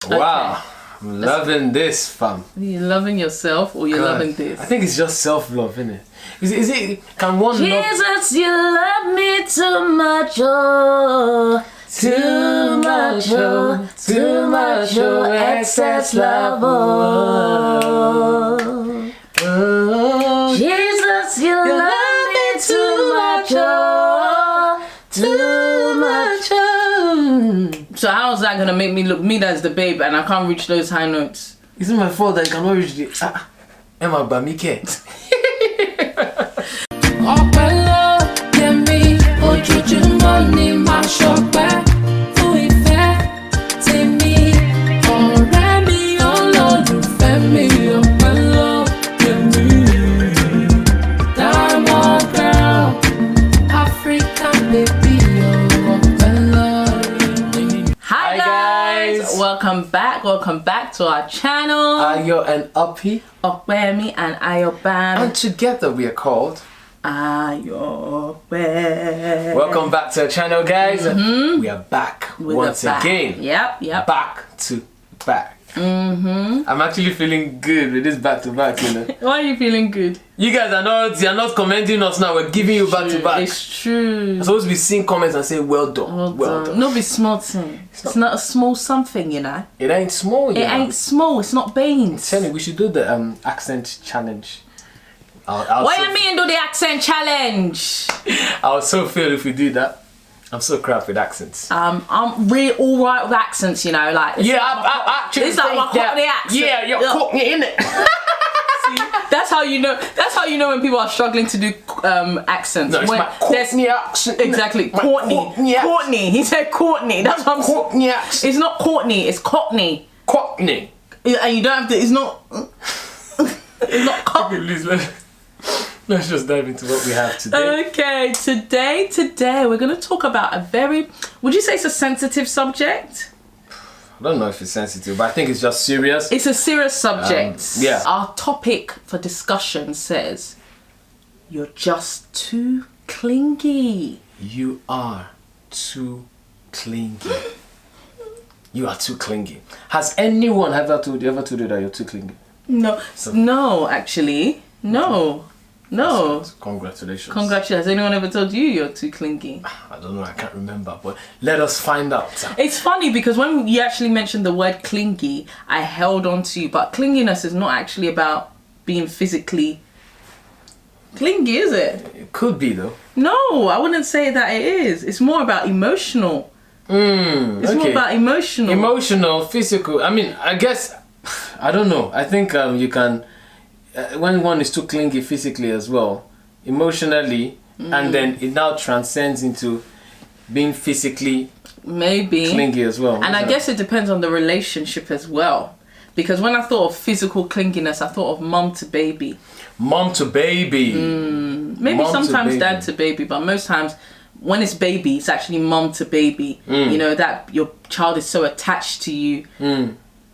Wow, I'm loving this, fam. Are you loving yourself or you're loving this? I think it's just self-love, isn't it? Is it? Can one Jesus, you love me too much, oh, too much, oh, too much, oh, excess love, oh. Jesus, you love me too much, oh, too much, oh. So how's that gonna make me look mean as the babe and I can't reach those high notes? Is it my fault that you cannot reach the Emma Bamike? Welcome back to our channel. Ayo and Uppy, Okwemi and Ayopedavies, and together we are called Ayopedavies. Welcome back to our channel, guys. We are back once again. Yep. Back to back. I'm actually feeling good with this back to back, you know. Why are you feeling good? You guys are not commenting us now. We're giving you back to back. It's true. I'm supposed to be seeing comments and say well done. Well done. No, be small thing. It's not a small something, you know. It ain't small. It ain't small. It's not beans. Tell me, we should do the accent challenge. What do you mean do the accent challenge? I would so feel if we do that. I'm so crap with accents. I'm really alright with accents, you know, like I actually it's like my Cockney accent. Yeah, you're Cockney, innit? See, that's how you know. That's how you know when people are struggling to do accents. No, it's my Cockney accent. Exactly, Courtney. He said Courtney. That's what I'm saying. Cockney accent. It's not Courtney. It's Cockney. Cockney. And you don't have to. It's not. It's not Cockney. Let's just dive into what we have today. Okay, today we're going to talk about a very, would you say it's a sensitive subject? I don't know if it's sensitive, but I think it's just serious. It's a serious subject. Yeah. Our topic for discussion says, you're just too clingy. You are too clingy. You are too clingy. Has anyone ever told you that you're too clingy? No, no, actually, no. No. Congratulations. Has anyone ever told you you're too clingy? I don't know, I can't remember, but let us find out. It's funny because when you actually mentioned the word clingy, I held on to you, but clinginess is not actually about being physically clingy, is it? It could be though. No, I wouldn't say that it is. It's more about emotional. It's more about emotional. Emotional, physical. I mean, I guess, I don't know. I think you can... when one is too clingy physically as well, emotionally, and then it now transcends into being physically clingy as well. And I guess it depends on the relationship as well. Because when I thought of physical clinginess, I thought of mum to baby. Mum to baby. Maybe mom sometimes to dad to baby, but most times when it's baby, it's actually mum to baby. You know, that your child is so attached to you.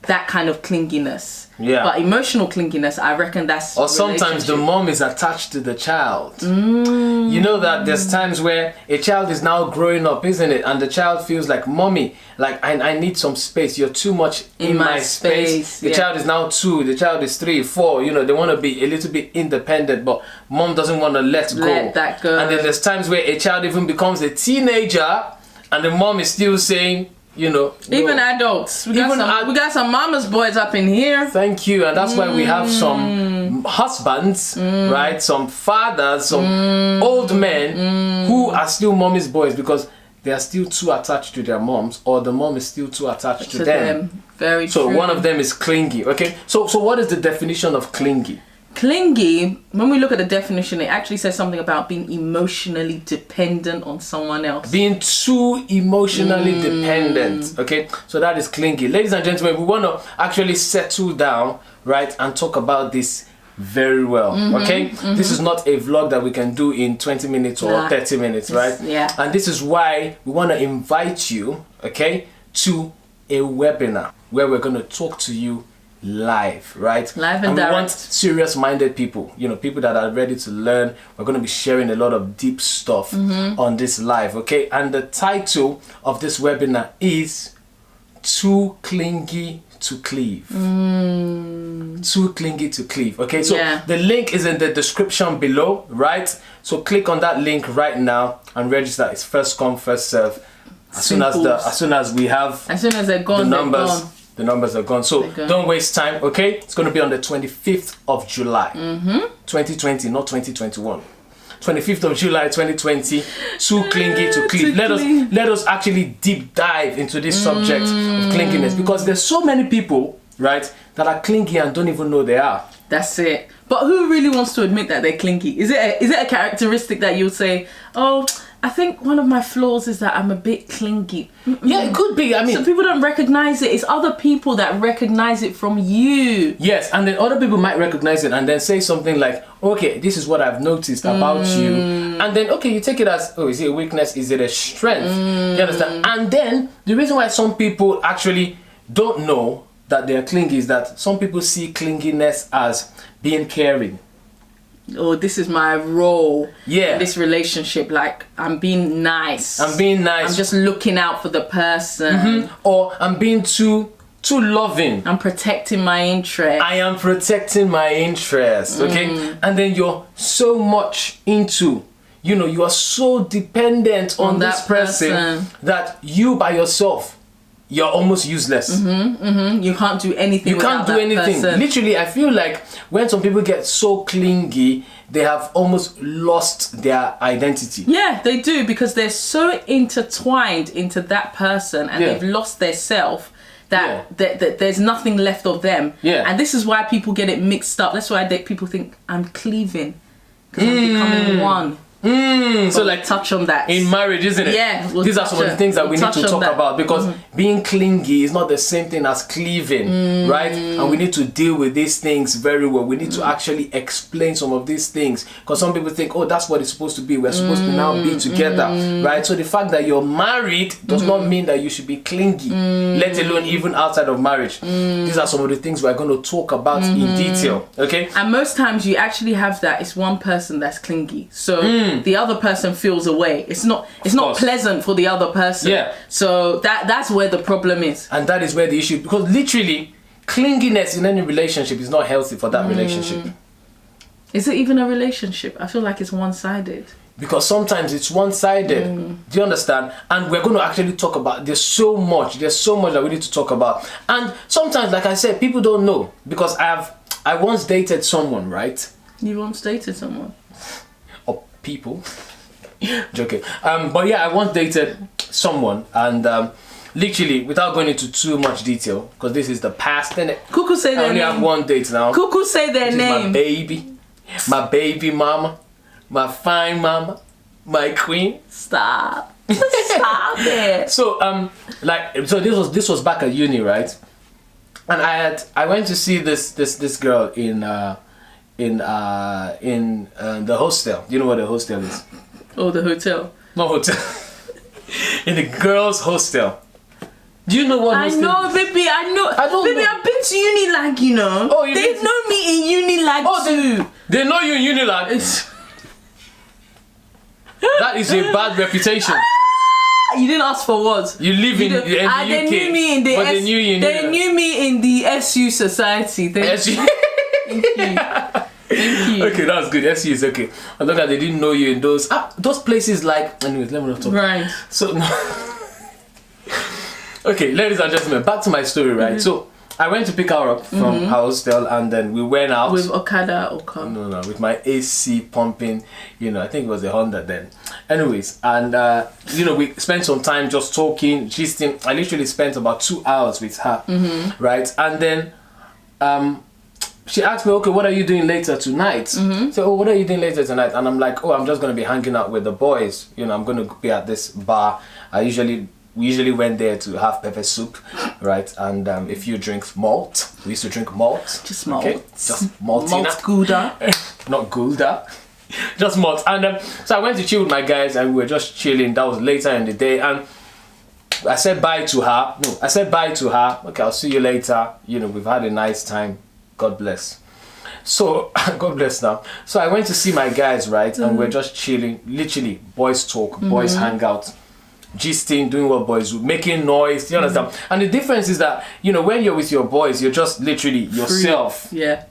That kind of clinginess. Yeah. But emotional clinginess, I reckon that's... Or sometimes the mom is attached to the child. You know that there's times where a child is now growing up, isn't it? And the child feels like, mommy, like I need some space. You're too much in my space. The child is now 2, the child is 3, 4. You know, they want to be a little bit independent, but mom doesn't want to let that go. And then there's times where a child even becomes a teenager and the mom is still saying, you know, even adults. We got some mama's boys up in here. Thank you, and that's why we have some husbands, right? Some fathers, some old men who are still mommy's boys because they are still too attached to their moms, or the mom is still too attached to them. Very so true. One of them is clingy. Okay, so what is the definition of clingy? Clingy, when we look at the definition, it actually says something about being emotionally dependent on someone else. Being too emotionally dependent. Okay, so that is clingy. Ladies and gentlemen, we want to actually settle down, right, and talk about this very well. Okay, this is not a vlog that we can do in 20 minutes or 30 minutes, right? Yeah. And this is why we want to invite you, okay, to a webinar where we're going to talk to you live, right? Live and we direct. want serious-minded people, you know, people that are ready to learn. We're going to be sharing a lot of deep stuff on this live, okay? And the title of this webinar is too clingy to cleave. Too clingy to cleave. Okay, so the link is in the description below, right? So click on that link right now and register. It's first come, first serve. As soon as they're gone, the numbers are gone. So don't waste time. Okay, it's going to be on the 25th of July, 2020, not 2021. 25th of July 2020. Too clingy to cleave. Let us actually deep dive into this subject of clinginess, because there's so many people, right, that are clingy and don't even know they are. That's it. But who really wants to admit that they're clingy? Is it a characteristic that you'll say, oh, I think one of my flaws is that I'm a bit clingy? Yeah, it could be. I mean, so people don't recognize it. It's other people that recognize it from you. Yes, and then other people might recognize it and then say something like, okay, this is what I've noticed about you. And then, okay, you take it as, oh, is it a weakness? Is it a strength? You understand? And then the reason why some people actually don't know that they're clingy is that some people see clinginess as being caring. Oh, this is my role in this relationship. Like, I'm being nice. I'm just looking out for the person. Or I'm being too loving. I'm protecting my interest. I am protecting my interest. Okay? And then you're so much into, you are so dependent on this person that you by yourself, you're almost useless. You can't do anything. Person. Literally, I feel like when some people get so clingy, they have almost lost their identity. Yeah, they do, because they're so intertwined into that person, and they've lost their self that there's nothing left of them. And this is why people get it mixed up. That's why people think I'm cleaving, because I'm becoming one. So like, touch on that in marriage, isn't it? Yeah, these are some of the things that we need to talk about, because being clingy is not the same thing as cleaving, right? And we need to deal with these things very well. We need to actually explain some of these things, because some people think, oh, that's what it's supposed to be. We're supposed to now be together, right? So the fact that you're married does not mean that you should be clingy, let alone even outside of marriage. These are some of the things we're going to talk about in detail, okay? And most times you actually have that. It's one person that's clingy, so the other person feels away. It's not pleasant for the other person. So that's where the problem is. And that is where the issue, because literally clinginess in any relationship is not healthy for that relationship. Is it even a relationship? I feel like it's one-sided. Because sometimes it's one-sided. Do you understand? And we're going to actually talk about, there's so much that we need to talk about. And sometimes, like I said, people don't know, because I once dated someone, right? You once dated someone? People. Joking. But yeah, I once dated someone, and literally, without going into too much detail, because this is the past, then Cuckoo say their name. I only have one date now. Cuckoo say their name. My baby mama, my fine mama, my queen. Stop it. So this was back at uni, right? And I went to see this girl in the hostel. You know what a hostel is? Oh, the hotel. Not hotel. In the girls' hostel. Do you know what hostel is? I know, baby. I know. Baby, I've been to Unilag, Oh, they know me in Unilag too. They know you in Unilag. That is a bad reputation. You didn't ask for what? You live in the UK. They knew me in the they knew me in the SU society. Thank you. Thank you. Okay, that's good. SU is okay. As long as they didn't know you in those places, like, anyways, let me not talk. Right. So okay, ladies and gentlemen, back to my story, right? So I went to pick her up from her hostel, and then we went out with Okada or car. No, with my AC pumping. I think it was a Honda then. Anyways, and we spent some time just talking, gisting. I literally spent about 2 hours with her, right? And then she asked me, okay, what are you doing later tonight? So, oh, what are you doing later tonight? And I'm like, oh, I'm just going to be hanging out with the boys. I'm going to be at this bar. We usually went there to have pepper soup, right? And a few drinks, malt. We used to drink malt. Just malt. Okay? Just maltina. Malt Gouda. Not Gouda. Just malt. And so I went to chill with my guys, and we were just chilling. That was later in the day. And I said bye to her. No, I said bye to her. Okay, I'll see you later. We've had a nice time. God bless. So, God bless now. So I went to see my guys, right? And we're just chilling. Literally, boys talk, boys hang out. gisting, doing what boys do, making noise, you understand? And the difference is that, you know, when you're with your boys, you're just literally yourself. Free. Yeah.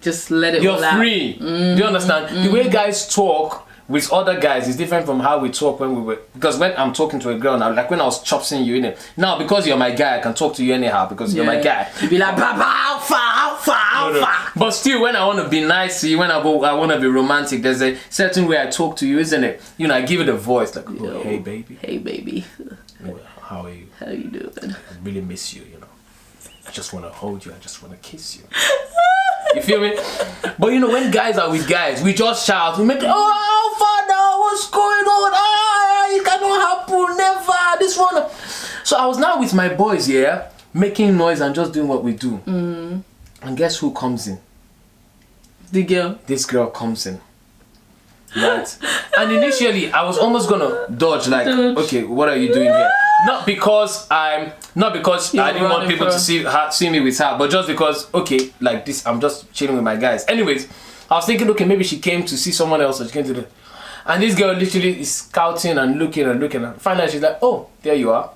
Just let it You're all out. free. Do you understand? The way guys talk with other guys is different from how we talk when we were, because when I'm talking to a girl now, like when I was chopsing you in it, now because you're my guy, I can talk to you anyhow because you're my guy. You'd be like, Baba, alpha. But still, when I want to be nice to you, when I want to be romantic, there's a certain way I talk to you, isn't it? You know, I give it a voice like, oh, hey baby. Hey baby. How are you? How you doing? I really miss you, you know. I just want to hold you. I just want to kiss you. You feel me? But you know, when guys are with guys, we just shout. We make, oh, father, what's going on? Ah, it cannot happen. Never. This one. So I was now with my boys here, making noise and just doing what we do. And guess who comes in? The girl. This girl comes in. Right? And initially, I was almost gonna dodge, like, okay, what are you doing here? Not because I didn't want people to see me with her, but just because, okay, like this, I'm just chilling with my guys. Anyways, I was thinking, okay, maybe she came to see someone else, or she came to the, and this girl literally is scouting and looking, and finally she's like, oh, there you are.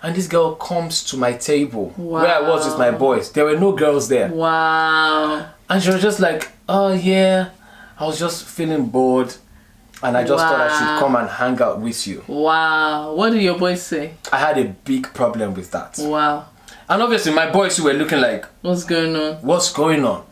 And this girl comes to my table where I was with my boys. There were no girls there. Wow. And she was just like, oh yeah, I was just feeling bored. And I just thought I should come and hang out with you. Wow. What did your boys say? I had a big problem with that. Wow. And obviously my boys who were looking like, what's going on? What's going on?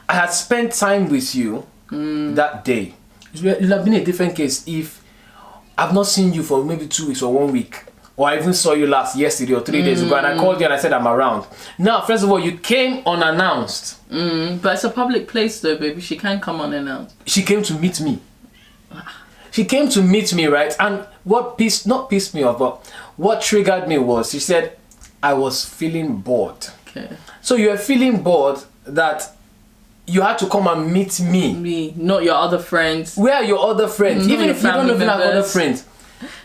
I had spent time with you that day. It would have been a different case if I've not seen you for maybe 2 weeks or 1 week. Or I even saw you yesterday or 3 days ago, and I called you and I said I'm around. Now, first of all, you came unannounced. But it's a public place though, baby. She can't come unannounced. She came to meet me. She came to meet me, right? And what not pissed me off, but what triggered me was she said I was feeling bored. Okay. So you were feeling bored that you had to come and meet me. Me, not your other friends. Where are your other friends? Even if you don't even have other friends.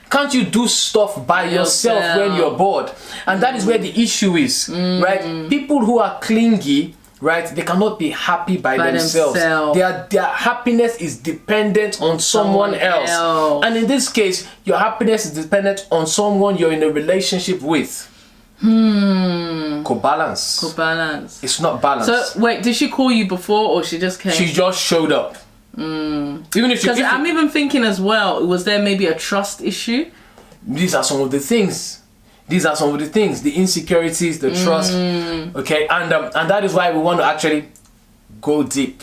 Can't you do stuff by yourself when you're bored? And that is where the issue is, right? People who are clingy, right, they cannot be happy by themselves. Their happiness is dependent on someone else. And in this case, your happiness is dependent on someone you're in a relationship with. Co-balance. It's not balance. So wait, did she call you before or she just came? She just showed up. Even if because I'm even thinking as well, was there maybe a trust issue? These are some of the things. The insecurities, the trust. Okay, and that is why we want to actually go deep.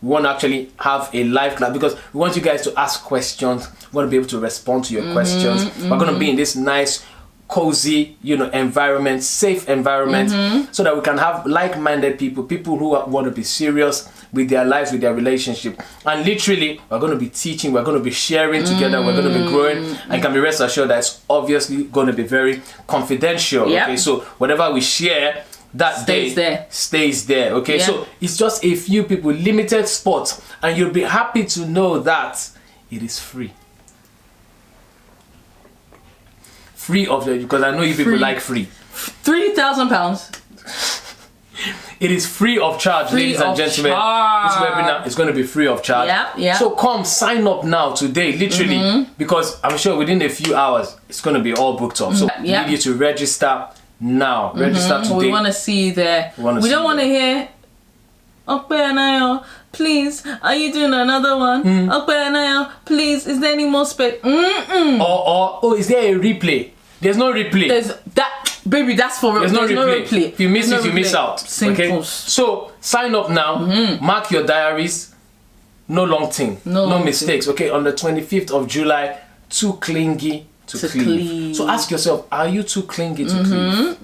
We want to actually have a live class because we want you guys to ask questions. We want to be able to respond to your questions. We're going to be in this nice, cozy, environment, safe environment, so that we can have like-minded people who want to be serious with their lives, with their relationship. And literally, we're going to be teaching, we're going to be sharing together, we're going to be growing, and you can be rest assured that it's obviously going to be very confidential. Yep. Okay, so whatever we share that stays there. Okay, so it's just a few people, limited spots, and you'll be happy to know that it is free. Free of the, because I know you people like free. £3,000. It is free of charge, ladies and gentlemen. This webinar is going to be free of charge. Yeah. So come sign up now today, literally, because I'm sure within a few hours it's going to be all booked up. So we need you to register now. Register today. We want to see you there. We don't want to hear, Ayo, please, are you doing another one? Ayo, please, is there any more space? Or is there a replay? There's no replay. There's that, baby. That's for real. There's no replay. If you miss it, you miss out. Simple. Okay. So sign up now. Mark your diaries. No long thing. No mistakes. Okay. On the 25th of July, too clingy to cleave. So ask yourself: are you too clingy to cleave?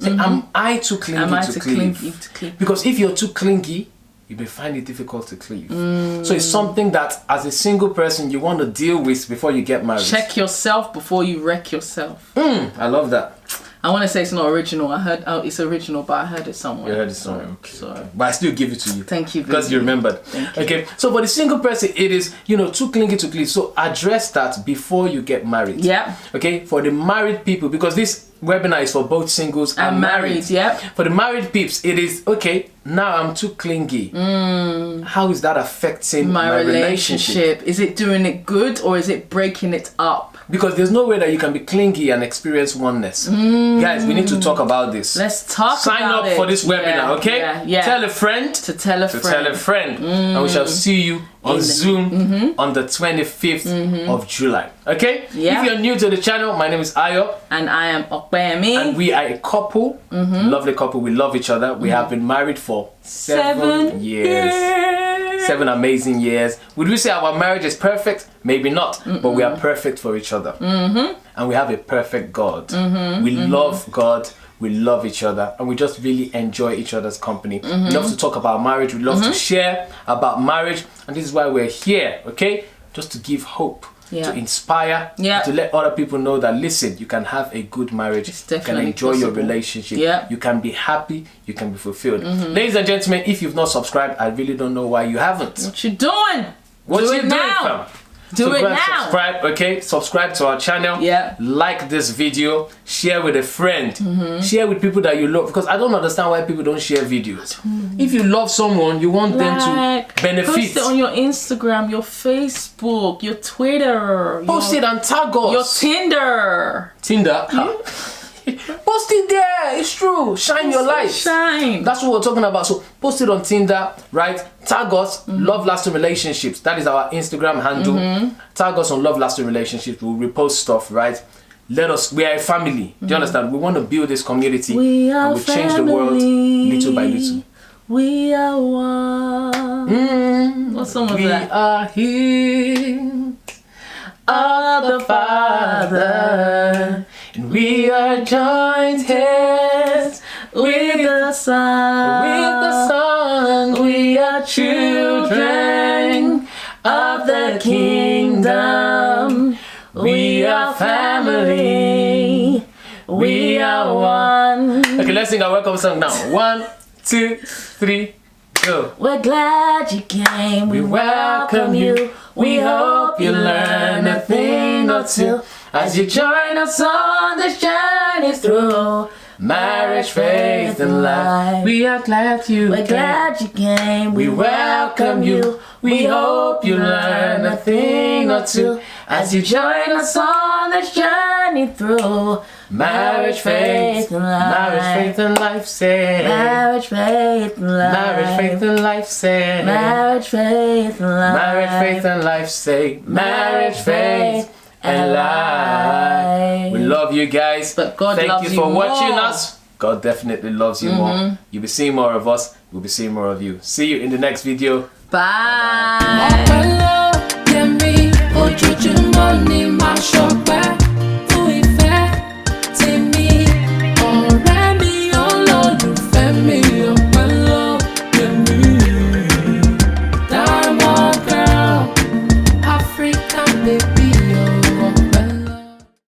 Say, am I too clingy to cleave? Because if you're too clingy, you may find it difficult to cleave. So it's something that as a single person you want to deal with before you get married. Check yourself before you wreck yourself. I love that. I want to say it's not original. I heard it's original, but I heard it somewhere. You heard it somewhere. Okay. Sorry. But I still give it to you. Thank you. Because you remembered. Thank you. Okay. So for the single person, it is, too clingy to cleave. So address that before you get married. Yeah. Okay. For the married people, because this webinar is for both singles and married. Yeah. For the married peeps, it is, okay, now I'm too clingy. How is that affecting my relationship? Is it doing it good or is it breaking it up? Because there's no way that you can be clingy and experience oneness. Guys, we need to talk about this. Let's talk Sign about it. up for this webinar, okay? Yeah. Tell a friend to tell a friend. And we shall see you on Zoom on the 25th of July. Okay? Yeah. If you're new to the channel, my name is Ayo. And I am Ayopedavies. And we are a couple, lovely couple. We love each other. We have been married for 7 years. 7 amazing years. Would we say our marriage is perfect? Maybe not, but we are perfect for each other. And we have a perfect God. We love God. We love each other, and we just really enjoy each other's company. We love to talk about marriage. We love to share about marriage, and this is why we're here, okay? Just to give hope, to inspire, to let other people know that, listen, you can have a good marriage, you can enjoy your relationship, you can be happy, you can be fulfilled. Ladies and gentlemen, if you've not subscribed, I really don't know why you haven't. What you doing? What you doing, fam? Do it now. Subscribe, okay? Subscribe to our channel. Like this video. Share with a friend. Share with people that you love. Because I don't understand why people don't share videos. If you love someone, you want them to benefit. Post it on your Instagram, your Facebook, your Twitter. Post it and tag us. Your Tinder. Tinder? Post it there. It's true. Shine your light. Shine. That's what we're talking about. So post it on Tinder, right? Tag us, Love Lasting Relationships. That is our Instagram handle. Tag us on Love Lasting Relationships. We'll repost stuff, right? Let us, we are a family. Do you understand? We want to build this community. We are and we'll change the world little by little. We are one. What song was that? We are hymns of the Father, and we are joined hands with the Son. We are children of the kingdom. We are family. We are one. Okay, let's sing our welcome song now. 1, 2, 3, go. We're glad you came. We welcome you. We hope you learn a thing or two as you join us on this journey through marriage, faith, and life. We are glad you We're glad you came. We welcome you. We hope you learn a thing or two as you join us on this journey through marriage, faith, and life. Marriage, faith, and life. Say marriage, faith, and life. Marriage, faith, and life. Say marriage, faith, and life. Marriage, faith, and life. Say marriage, faith, and life. We love you guys. But God Thank loves you you for watching more. us. God definitely loves you more. You'll be seeing more of us. We'll be seeing more of you. See you in the next video. Bye. African baby.